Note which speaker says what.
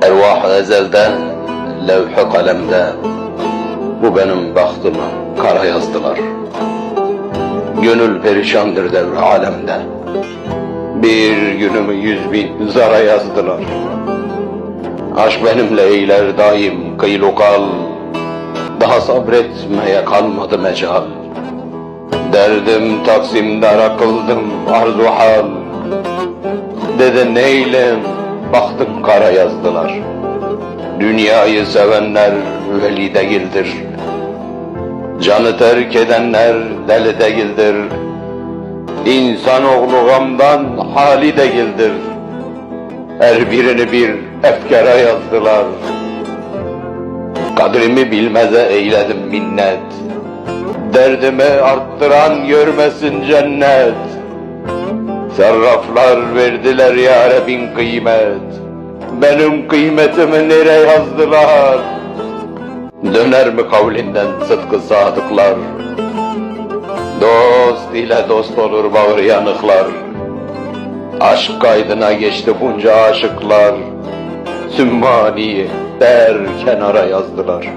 Speaker 1: Ervah ezelden, levh-i kalemde, bu benim bahtımı kara yazdılar. Gönül perişandır devre alemde, bir günümü 100.000 zara yazdılar. Aşk benimle eyler daim kıylukal, daha sabretmeye kalmadı mecal. Derdim Taksim'dara kıldım arzu hal, dedi neylem baktım kara yazdılar. Dünyayı sevenler veli değildir, canı terk edenler deli değildir. İnsanoğlu gamdan hali değildir, her birini bir efkara yazdılar. Kadrimi bilmeze eyledim minnet, derdimi arttıran görmesin cennet. Serraflar verdiler yâre bin kıymet, benim kıymetimi nereye yazdılar? Döner mi kavlinden sıdkı sadıklar, dost ile dost olur bağır yanıklar. Aşk kaydına geçti bunca aşıklar, Sümmani'yi der kenara yazdılar.